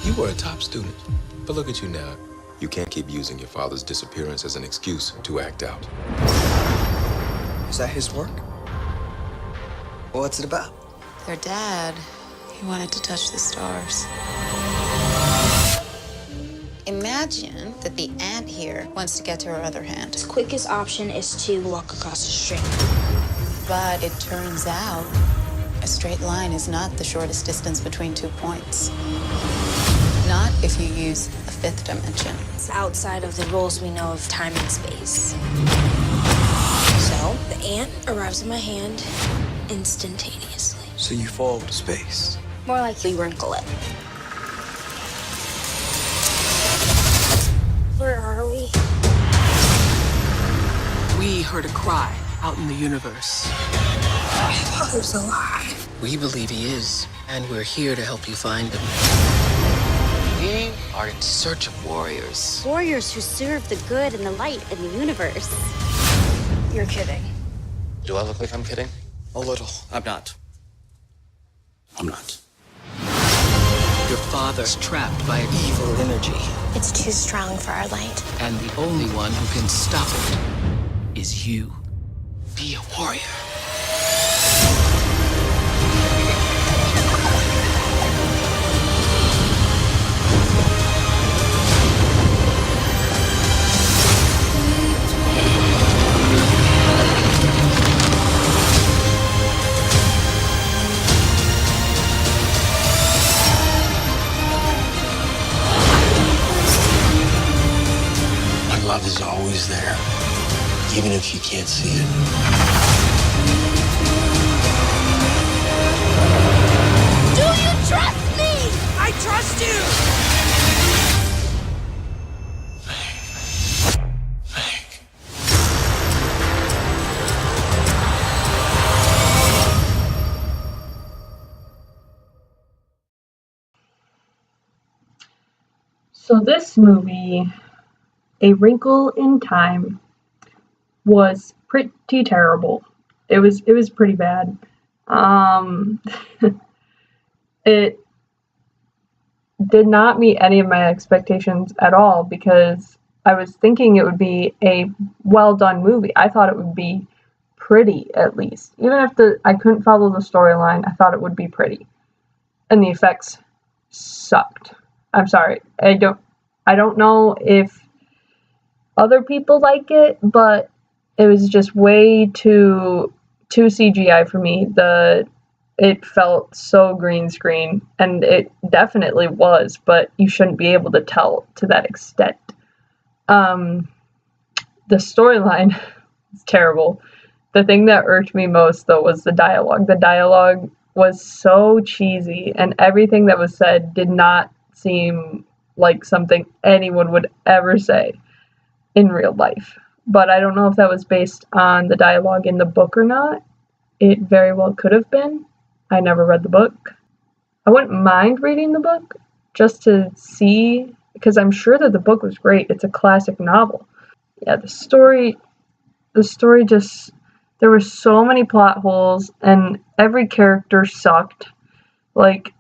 You were a top student, but look at you now. You can't keep using your father's disappearance as an excuse to act out. Is that his work? What's it about? Their dad, he wanted to touch the stars. Imagine that the ant here wants to get to her other hand. His quickest option is to walk across the street. But it turns out a straight line is not the shortest distance between 2 points. Not if you use a fifth dimension. It's outside of the rules we know of time and space. So the ant arrives in my hand instantaneously. So you fall to space. More likely wrinkle it. Where are we? We heard a cry out in the universe. I thought he was alive. We believe he is, and we're here to help you find him. We are in search of warriors. Warriors who serve the good and the light in the universe. You're kidding. Do I look like I'm kidding? A little. I'm not. I'm not. Your father's trapped by an evil energy, It's too strong for our light. and the only one who can stop it is you. Be a warrior. My love is always there, even if you can't see it. Do you trust me? I trust you! So this movie, A Wrinkle in Time, was pretty terrible. It was pretty bad. It did not meet any of my expectations at all because I was thinking it would be a well done movie. I thought it would be pretty at least. Even if I couldn't follow the storyline, I thought it would be pretty. And the effects sucked. I'm sorry. I don't know if other people like it, but it was just way too CGI for me. It felt so green screen, and it definitely was, but you shouldn't be able to tell to that extent. The storyline is terrible. The thing that irked me most, though, was the dialogue. The dialogue was so cheesy, and everything that was said did not seem like something anyone would ever say in real life. But I don't know if that was based on the dialogue in the book or not. It very well could have been. I never read the book. I wouldn't mind reading the book just to see, because I'm sure that the book was great. It's a classic novel. Yeah, the story just, there were so many plot holes, and every character sucked. Like,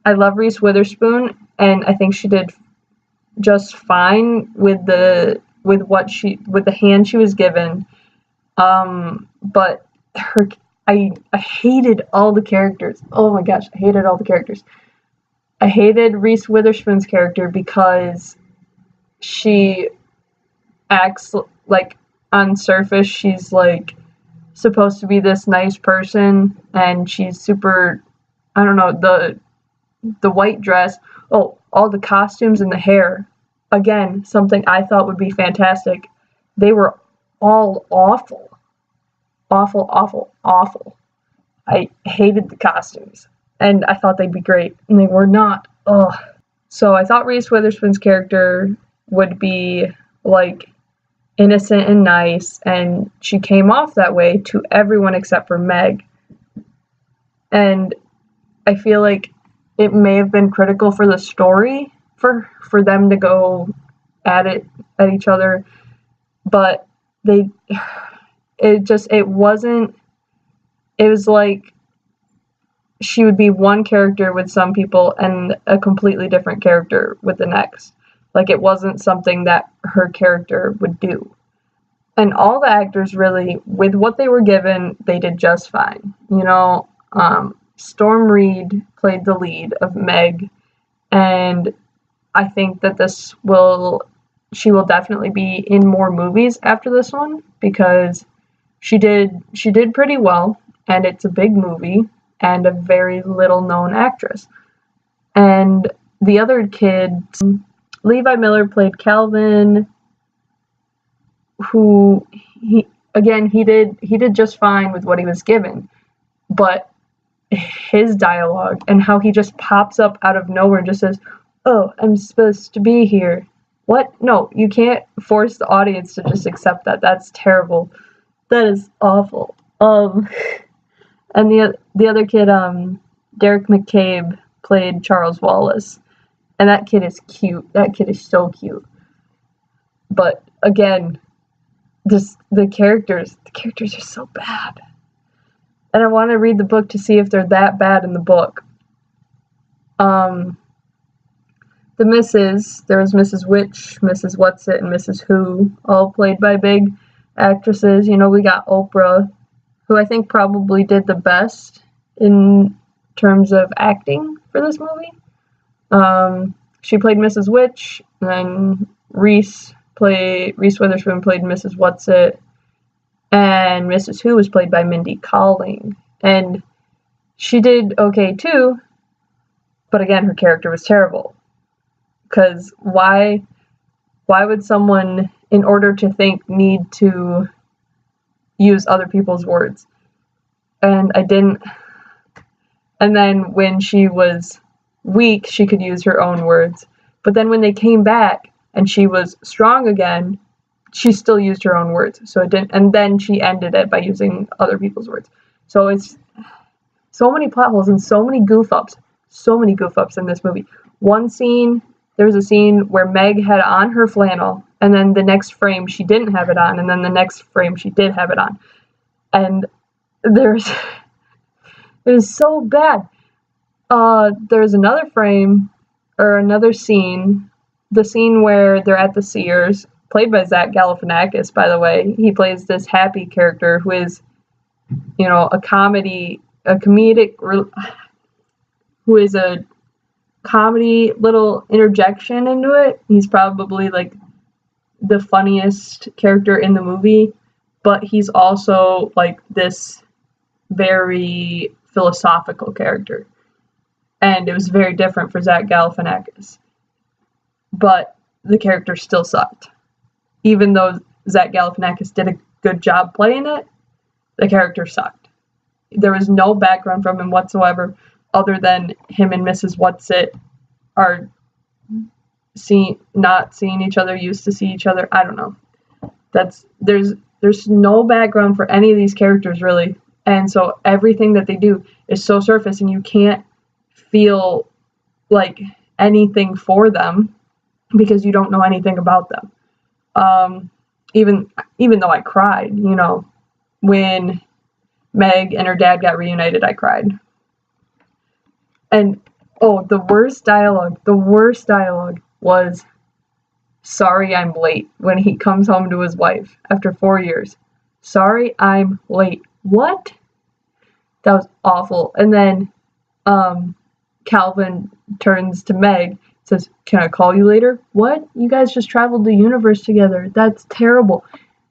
I love Reese Witherspoon, and I think she did just fine with the hand she was given. But I hated all the characters. Oh my gosh, I hated all the characters. I hated Reese Witherspoon's character because she acts like, on surface, she's like supposed to be this nice person, and she's super, I don't know, the white dress, all the costumes and the hair, again, something I thought would be fantastic. They were all awful. Awful, awful, awful. I hated the costumes, and I thought they'd be great, and they were not. Ugh. So I thought Reese Witherspoon's character would be, like, innocent and nice, and she came off that way to everyone except for Meg. And I feel like it may have been critical for the story for them to go at each other, but it was like she would be one character with some people and a completely different character with the next. Like, it wasn't something that her character would do. And all the actors really, with what they were given, they did just fine. You know, Storm Reed played the lead of Meg, and I think that she will definitely be in more movies after this one, because she did pretty well, and it's a big movie and a very little known actress. And the other kid, Levi Miller, played Calvin, who he did just fine with what he was given, but his dialogue and how he just pops up out of nowhere and just says, "Oh, I'm supposed to be here." What? No, you can't force the audience to just accept that. That's terrible. That is awful. And the other kid, Derek McCabe, played Charles Wallace, and that kid is cute. That kid is so cute. But again, the characters are so bad. And I want to read the book to see if they're that bad in the book. There was Mrs. Which, Mrs. Whatsit, and Mrs. Who, all played by big actresses. You know, we got Oprah, who I think probably did the best in terms of acting for this movie. She played Mrs. Which, and then Reese Witherspoon played Mrs. Whatsit, and Mrs. Who was played by Mindy Kaling. And she did okay too, but again, her character was terrible. Because why would someone, in order to think, need to use other people's words? And I didn't. And then when she was weak, she could use her own words. But then when they came back and she was strong again, she still used her own words. So it didn't. And then she ended it by using other people's words. So it's so many plot holes and so many goof ups in this movie. There was a scene where Meg had on her flannel, and then the next frame she didn't have it on, and then the next frame she did have it on. And it was so bad. There's another frame, or another scene, the scene where they're at the Sears, played by Zach Galifianakis, by the way. He plays this happy character who is, you know, who is a comedy little interjection into it. He's probably like the funniest character in the movie, but he's also like this very philosophical character. And it was very different for Zach Galifianakis. But the character still sucked. Even though Zach Galifianakis did a good job playing it, the character sucked. There was no background from him whatsoever, other than him and Mrs. Whatsit are not seeing each other, used to see each other. I don't know. There's no background for any of these characters, really. And so everything that they do is so surface, and you can't feel like anything for them because you don't know anything about them. Even though I cried, you know, when Meg and her dad got reunited, I cried. And the worst dialogue was, "Sorry, I'm late," when he comes home to his wife after 4 years. "Sorry, I'm late." What? That was awful. And then Calvin turns to Meg, says, "Can I call you later?" What? You guys just traveled the universe together. That's terrible.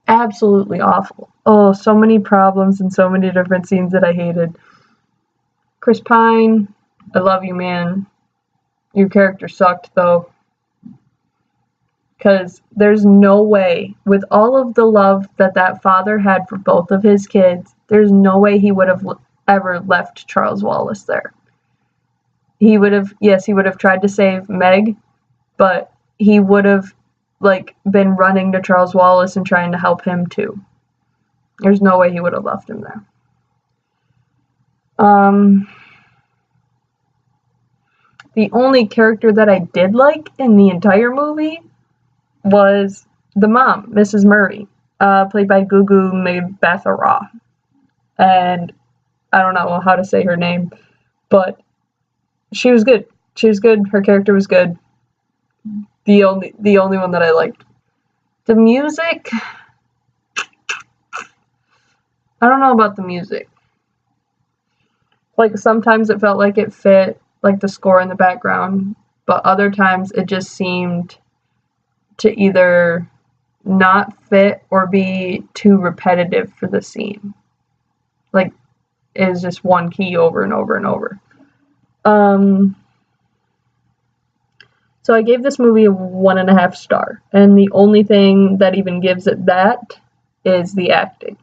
Absolutely awful. Oh, so many problems and so many different scenes that I hated. Chris Pine, I love you, man. Your character sucked, though. Because there's no way, with all of the love that father had for both of his kids, there's no way he would have ever left Charles Wallace there. He would have tried to save Meg, but he would have, been running to Charles Wallace and trying to help him, too. There's no way he would have left him there. The only character that I did like in the entire movie was the mom, Mrs. Murray, played by Gugu Mbatha-Raw. And I don't know how to say her name, But she was good. She was good. Her character was good. The only one that I liked. The music, I don't know about the music. Like, sometimes it felt like it fit, like, the score in the background, but other times it just seemed to either not fit or be too repetitive for the scene. Like, it was just one key over and over and over. So I gave this movie a 1.5 star, and the only thing that even gives it that is the acting.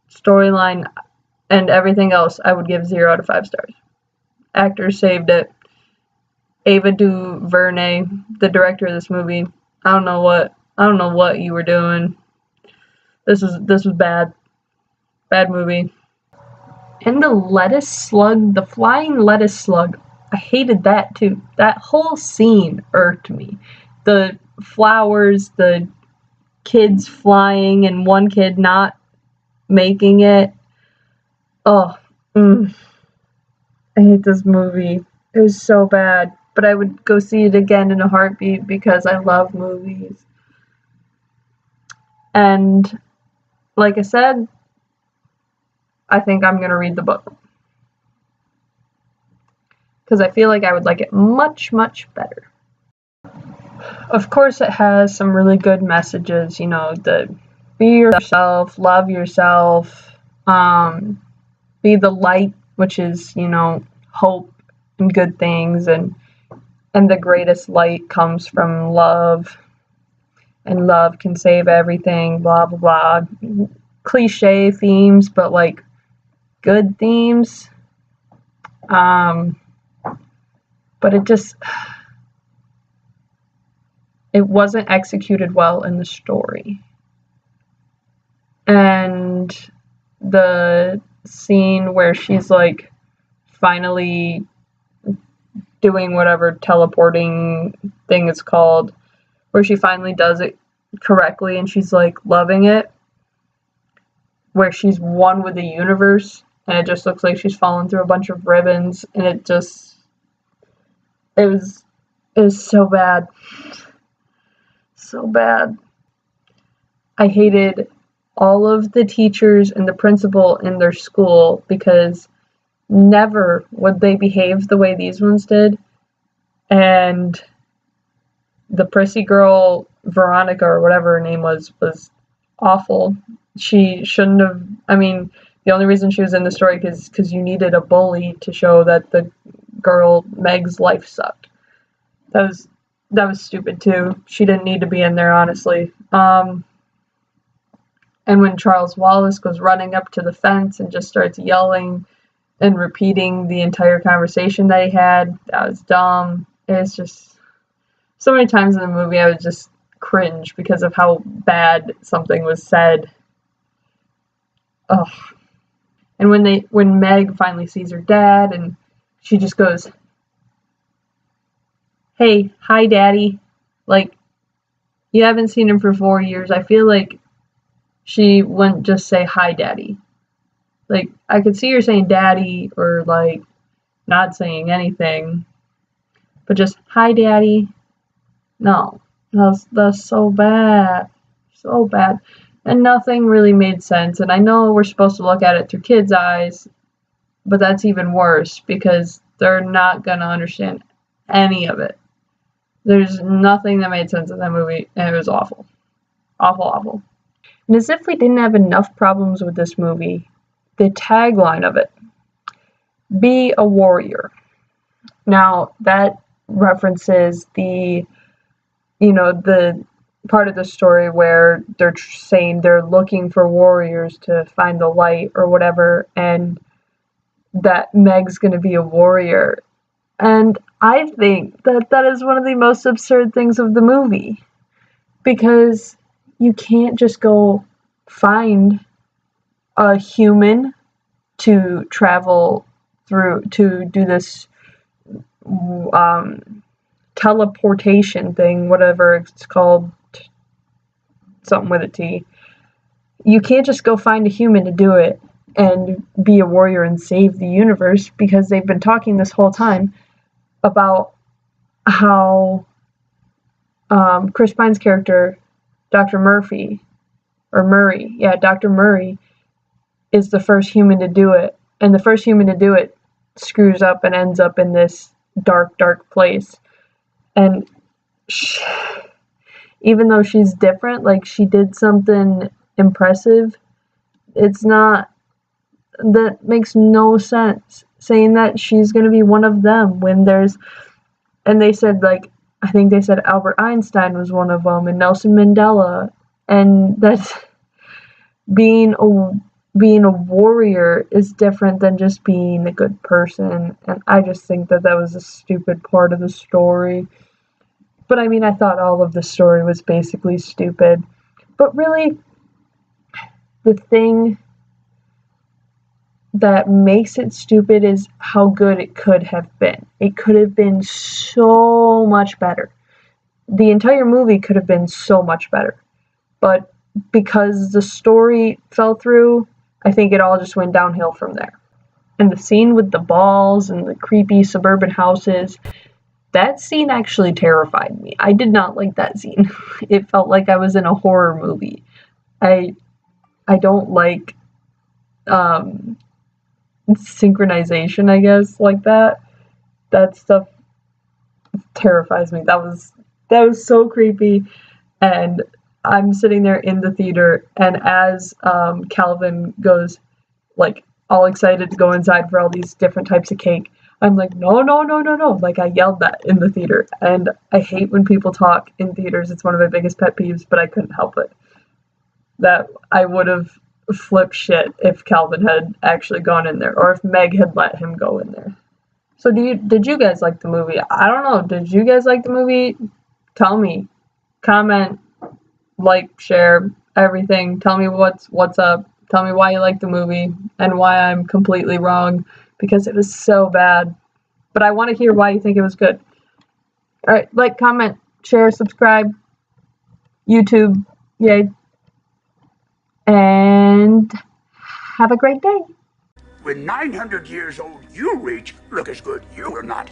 Storyline and everything else, I would give 0 out of 5 stars. Actors saved it. Ava DuVernay, the director of this movie, I don't know what you were doing. This was bad. Bad movie. And the flying lettuce slug, I hated that too. That whole scene irked me. The flowers, the kids flying, and one kid not making it. Oh, I hate this movie. It was so bad. But I would go see it again in a heartbeat because I love movies. And like I said, I think I'm going to read the book. Because I feel like I would like it much, much better. Of course, it has some really good messages, the be yourself, love yourself, be the light, which is, hope and good things, and the greatest light comes from love, and love can save everything, blah, blah, blah. Cliche themes, but, like, good themes. But it wasn't executed well in the story. And the scene where she's, like, finally doing whatever teleporting thing is called, where she finally does it correctly and she's, like, loving it, where she's one with the universe, and it just looks like she's falling through a bunch of ribbons, and it was so bad. So bad. I hated all of the teachers and the principal in their school because never would they behave the way these ones did. And the prissy girl, Veronica, or whatever her name was awful. She shouldn't have, the only reason she was in the story is because you needed a bully to show that the girl, Meg's life sucked. That was stupid too. She didn't need to be in there, honestly. And when Charles Wallace goes running up to the fence and just starts yelling and repeating the entire conversation that he had, that was dumb. It's just, so many times in the movie I would just cringe because of how bad something was said. Ugh. And when Meg finally sees her dad and she just goes, "Hey, hi, Daddy." Like, you haven't seen him for 4 years. I feel like she wouldn't just say, "Hi, Daddy." Like, I could see her saying Daddy or, like, not saying anything. But just, "Hi, Daddy." No. That's so bad. So bad. And nothing really made sense. And I know we're supposed to look at it through kids' eyes, but that's even worse because they're not going to understand any of it. There's nothing that made sense in that movie, and it was awful. Awful, awful. And as if we didn't have enough problems with this movie, the tagline of it, "Be a warrior." Now, that references the part of the story where they're saying they're looking for warriors to find the light or whatever, and that Meg's going to be a warrior. And I think that is one of the most absurd things of the movie, because you can't just go find a human to travel through to do this teleportation thing, whatever it's called, something with a T. You can't just go find a human to do it and be a warrior and save the universe, because they've been talking this whole time about how Chris Pine's character, Dr. Murphy, or Murray, yeah, Dr. Murray, is the first human to do it. And the first human to do it screws up and ends up in this dark, dark place. And even though she's different, like, she did something impressive, it's not, that makes no sense. Saying that she's going to be one of them when there's, and they said, like, I think they said Albert Einstein was one of them, and Nelson Mandela, and that's, being a warrior is different than just being a good person, and I just think that that was a stupid part of the story. But I mean, I thought all of the story was basically stupid. But really, the thing that makes it stupid is how good it could have been. It could have been so much better. The entire movie could have been so much better. But because the story fell through, I think it all just went downhill from there. And the scene with the balls and the creepy suburban houses, that scene actually terrified me. I did not like that scene. It felt like I was in a horror movie. I don't like synchronization, I guess, like that. That stuff terrifies me. That was so creepy. And I'm sitting there in the theater, and as Calvin goes, like, all excited to go inside for all these different types of cake, I'm like, no. Like, I yelled that in the theater. And I hate when people talk in theaters. It's one of my biggest pet peeves, but I couldn't help it. That I would have flipped shit if Calvin had actually gone in there, or if Meg had let him go in there. So did you guys like the movie? I don't know. Did you guys like the movie? Tell me. Comment, like, share, everything. Tell me what's up. Tell me why you like the movie and why I'm completely wrong, because it was so bad. But I want to hear why you think it was good. Alright, like, comment, share, subscribe, YouTube, yay. And have a great day. When 900 years old you reach, look as good you will not.